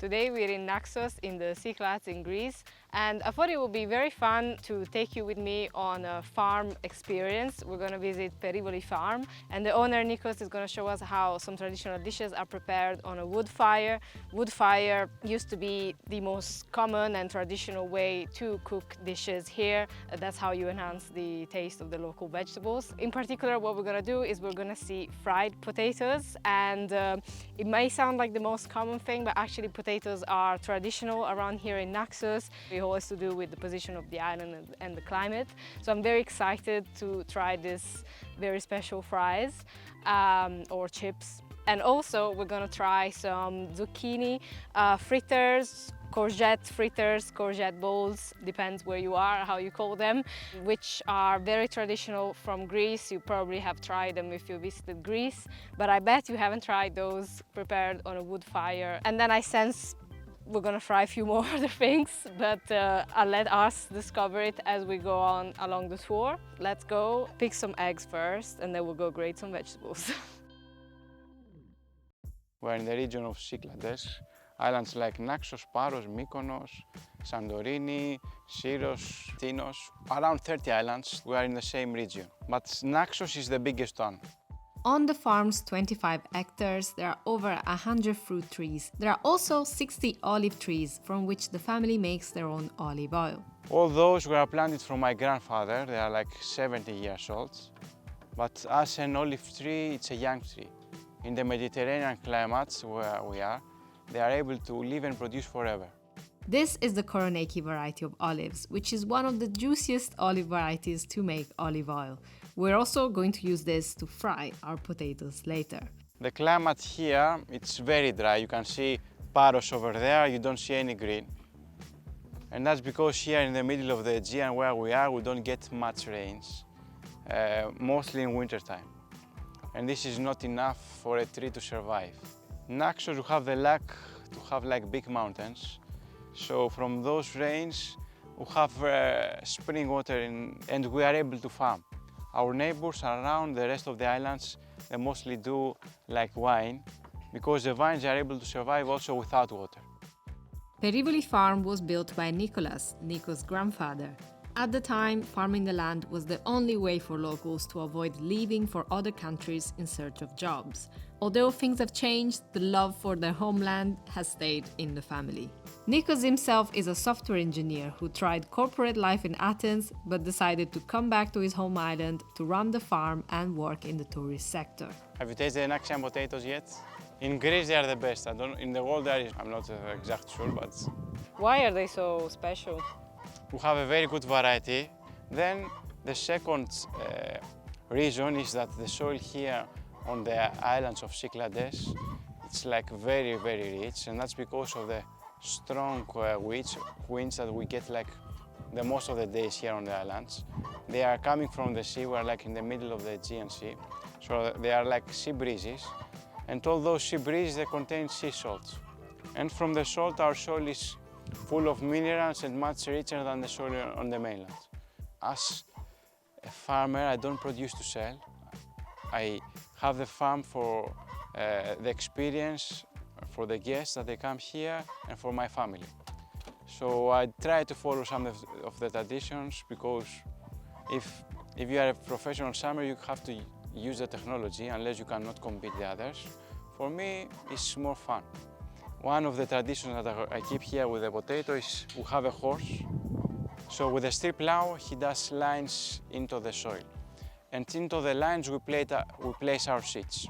Today we're in Naxos in the Cyclades in Greece, and I thought it would be very fun to take you with me on a farm experience. We're going to visit Perivoli Farm, and the owner Nikos is going to show us how some traditional dishes are prepared on a wood fire. Wood fire used to be the most common and traditional way to cook dishes here. That's how you enhance the taste of the local vegetables. In particular, what we're going to do is we're going to see fried potatoes, and it may sound like the most common thing, but actually potatoes are traditional around here in Naxos. It has to do with the position of the island and the climate. So I'm very excited to try this very special fries or chips. And also we're gonna try some zucchini fritters, courgette bowls, depends where you are, how you call them, which are very traditional from Greece. You probably have tried them if you visited Greece, but I bet you haven't tried those prepared on a wood fire. And then I sense we're gonna try a few more other things, but I'll let us discover it as we go on along the tour. Let's go pick some eggs first, and then we'll go grate some vegetables. We're in the region of Cyclades. Islands like Naxos, Paros, Mykonos, Santorini, Syros, Tinos. Around 30 islands, we are in the same region. But Naxos is the biggest one. On the farm's 25 hectares, there are over 100 fruit trees. There are also 60 olive trees, from which the family makes their own olive oil. All those were planted from my grandfather. They are like 70 years old. But as an olive tree, it's a young tree. In the Mediterranean climates where we are, they are able to live and produce forever. This is the Koroneiki variety of olives, which is one of the juiciest olive varieties to make olive oil. We're also going to use this to fry our potatoes later. The climate here, it's very dry. You can see Paros over there, you don't see any green. And that's because here in the middle of the Aegean where we are, we don't get much rains, mostly in winter time. And this is not enough for a tree to survive. Naxos, we have the luck to have like big mountains. So from those rains, we have spring water and we are able to farm. Our neighbors around the rest of the islands, they mostly do like wine, because the vines are able to survive also without water. Perivoli Farm was built by Nicholas, Nikos' grandfather. At the time, farming the land was the only way for locals to avoid leaving for other countries in search of jobs. Although things have changed, the love for their homeland has stayed in the family. Nikos himself is a software engineer who tried corporate life in Athens but decided to come back to his home island to run the farm and work in the tourist sector. Have you tasted the Naxian potatoes yet? In Greece they are the best. In the world I'm not exactly sure, but... Why are they so special? We have a very good variety. Then the second reason is that the soil here on the islands of Cyclades, it's like very, very rich, and that's because of the strong winds that we get like the most of the days here on the islands. They are coming from the sea. We're like in the middle of the Aegean Sea, so they are like sea breezes, and all those sea breezes, they contain sea salts. And from the salt, our soil is full of minerals and much richer than the soil on the mainland. As a farmer, I don't produce to sell. I have the farm for the experience, for the guests that they come here, and for my family. So I try to follow some of the traditions, because if you are a professional farmer, you have to use the technology unless you cannot compete the others. For me, it's more fun. One of the traditions that I keep here with the potato is we have a horse. So with the strip plow, he does lines into the soil. And into the lines we place our seeds.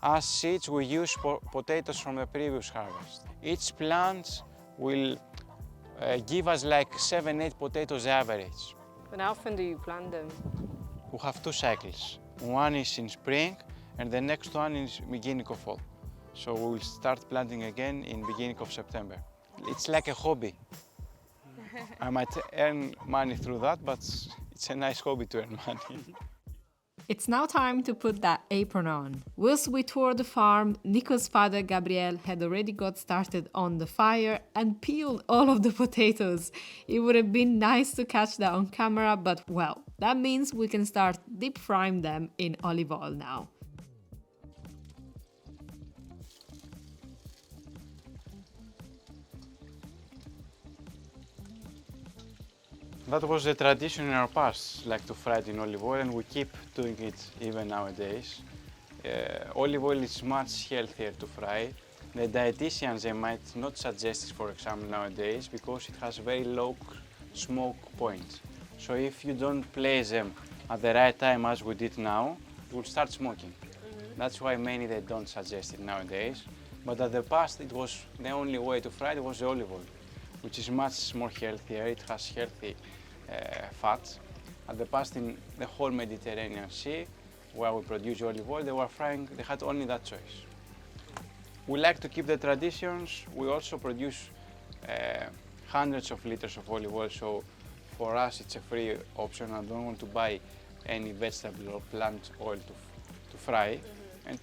As seeds, we use potatoes from the previous harvest. Each plant will give us like 7-8 potatoes average. And how often do you plant them? We have 2 cycles. One is in spring and the next one is beginning of fall. So we will start planting again in beginning of September. It's like a hobby. I might earn money through that, but it's a nice hobby to earn money. It's now time to put that apron on. Whilst we toured the farm, Nikos' father Gabriel had already got started on the fire and peeled all of the potatoes. It would have been nice to catch that on camera, but well, that means we can start deep frying them in olive oil now. That was the tradition in our past, like to fry it in olive oil, and we keep doing it even nowadays. Olive oil is much healthier to fry. The dietitians, they might not suggest it, for example, nowadays, because it has very low smoke points. So if you don't place them at the right time, as we did now, you will start smoking. That's why many they don't suggest it nowadays. But at the past, it was the only way to fry it was the olive oil, which is much more healthier. It has healthy fats. At the past, in the whole Mediterranean Sea, where we produce olive oil, they were frying, they had only that choice. We like to keep the traditions. We also produce hundreds of liters of olive oil, so for us it's a free option. I don't want to buy any vegetable or plant oil to fry. And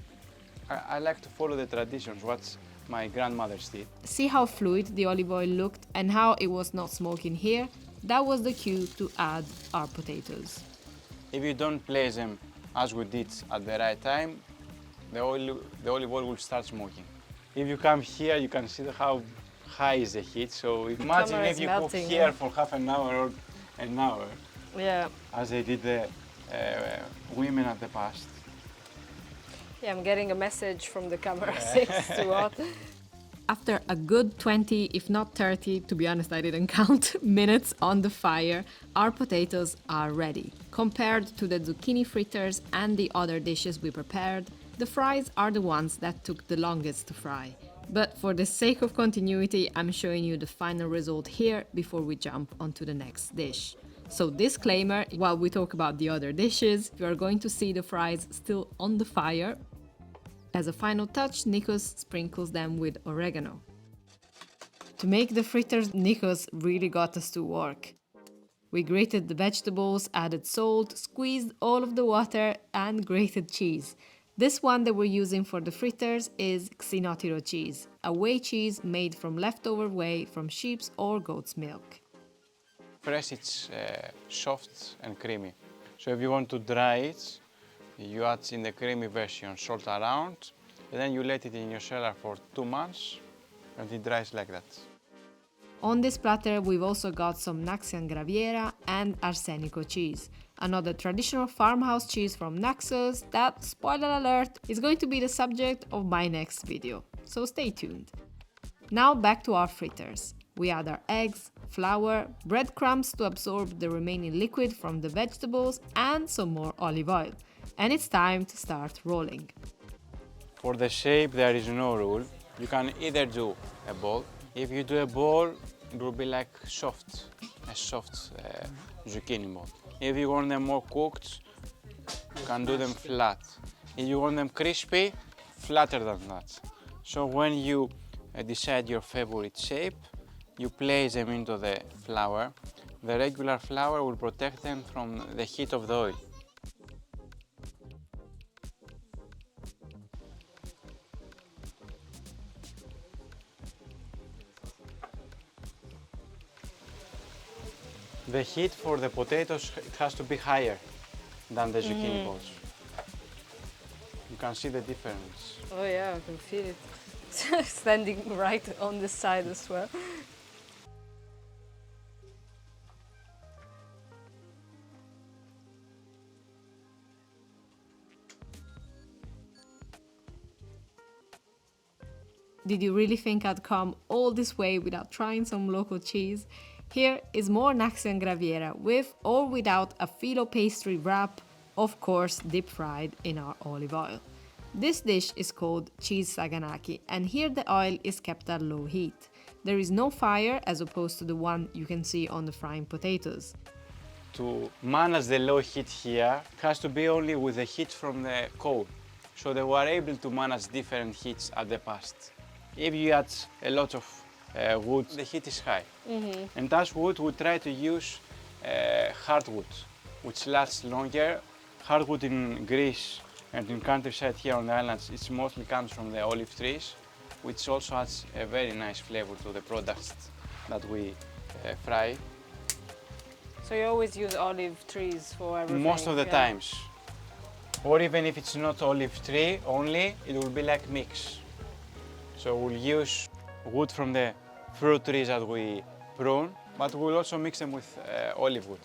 I like to follow the traditions, what my grandmothers did. See how fluid the olive oil looked and how it was not smoking here? That was the cue to add our potatoes. If you don't place them as we did at the right time, the olive oil will start smoking. If you come here, you can see how high is the heat. So imagine if you cook here for half an hour or an hour, as they did the women at the past. Yeah, I'm getting a message from the camera. 6 to what? After a good 20, if not 30, to be honest, I didn't count, minutes on the fire, our potatoes are ready. Compared to the zucchini fritters and the other dishes we prepared, the fries are the ones that took the longest to fry. But for the sake of continuity, I'm showing you the final result here before we jump onto the next dish. So disclaimer, while we talk about the other dishes, you are going to see the fries still on the fire. As a final touch, Nikos sprinkles them with oregano. To make the fritters, Nikos really got us to work. We grated the vegetables, added salt, squeezed all of the water, and grated cheese. This one that we're using for the fritters is xenotiro cheese, a whey cheese made from leftover whey from sheep's or goat's milk. Fresh, it's soft and creamy. So if you want to dry it, you add in the creamy version salt around, and then you let it in your cellar for 2 months, and it dries like that. On this platter, we've also got some Naxian Graviera and Arsenico cheese, another traditional farmhouse cheese from Naxos that, spoiler alert, is going to be the subject of my next video, so stay tuned. Now back to our fritters. We add our eggs, flour, breadcrumbs to absorb the remaining liquid from the vegetables, and some more olive oil. And it's time to start rolling. For the shape, there is no rule. You can either do a ball. If you do a ball, it will be like a soft zucchini ball. If you want them more cooked, you can do them flat. If you want them crispy, flatter than that. So when you decide your favorite shape, you place them into the flour. The regular flour will protect them from the heat of the oil. The heat for the potatoes, it has to be higher than the zucchini balls. You can see the difference. Oh yeah, I can feel it. Standing right on this side as well. Did you really think I'd come all this way without trying some local cheese? Here is more Naxian Graviera with or without a phyllo pastry wrap, of course deep fried in our olive oil. This dish is called cheese saganaki, and here the oil is kept at low heat. There is no fire as opposed to the one you can see on the frying potatoes. To manage the low heat here, it has to be only with the heat from the coal. So they were able to manage different heats at the past. If you add a lot of wood, the heat is high. And as wood, we try to use hardwood, which lasts longer. Hardwood in Greece and in countryside here on the islands, it mostly comes from the olive trees, which also adds a very nice flavor to the products that we fry. So you always use olive trees for everything? Most of the times. Or even if it's not olive tree only, it will be like mix. So we'll use wood from the fruit trees that we prune, but we'll also mix them with olive wood.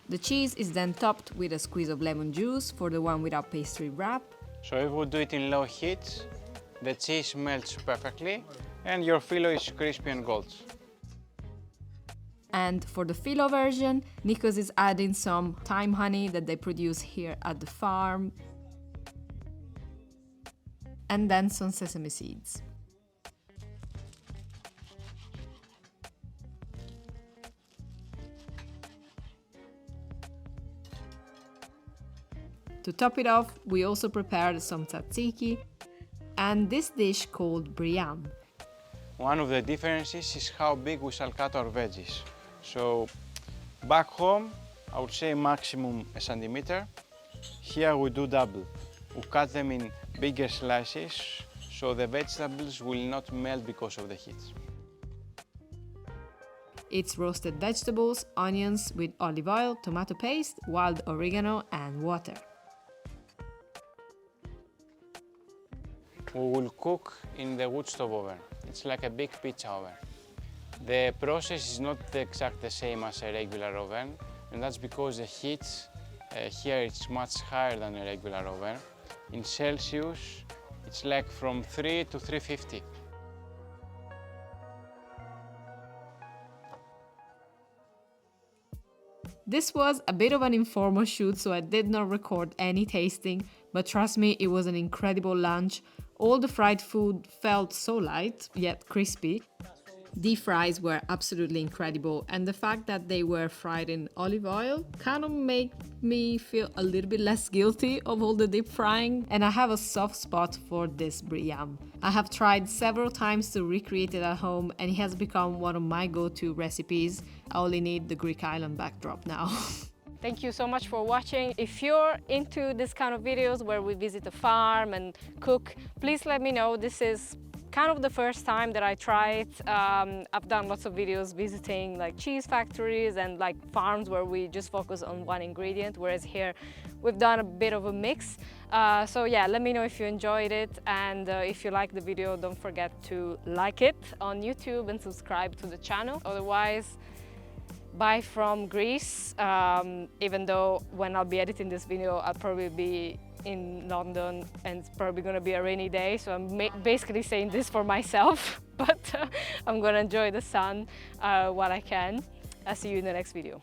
The cheese is then topped with a squeeze of lemon juice for the one without pastry wrap. So if we do it in low heat, the cheese melts perfectly and your filo is crispy and gold. And for the filo version, Nikos is adding some thyme honey that they produce here at the farm, and then some sesame seeds. To top it off, we also prepared some tzatziki and this dish called Briam. One of the differences is how big we shall cut our veggies. So back home, I would say maximum a centimeter. Here we do double. We cut them in bigger slices so the vegetables will not melt because of the heat. It's roasted vegetables, onions with olive oil, tomato paste, wild oregano and water. We will cook in the wood stove oven. It's like a big pizza oven. The process is not exactly the same as a regular oven, and that's because the heat here is much higher than a regular oven. In Celsius, it's like from 3 to 350. This was a bit of an informal shoot, so I did not record any tasting, but trust me, it was an incredible lunch. All the fried food felt so light, yet crispy. The fries were absolutely incredible, and the fact that they were fried in olive oil kind of made me feel a little bit less guilty of all the deep frying, and I have a soft spot for this Briam. I have tried several times to recreate it at home, and it has become one of my go-to recipes. I only need the Greek island backdrop now. Thank you so much for watching. If you're into this kind of videos where we visit a farm and cook, please let me know. This is kind of the first time that I try it. I've done lots of videos visiting like cheese factories and like farms where we just focus on one ingredient, whereas here we've done a bit of a mix. So yeah, let me know if you enjoyed it, and if you like the video, don't forget to like it on YouTube and subscribe to the channel. Otherwise, bye from Greece, even though when I'll be editing this video, I'll probably be in London and it's probably gonna be a rainy day, so I'm basically saying this for myself, but I'm gonna enjoy the sun while I can. I'll see you in the next video.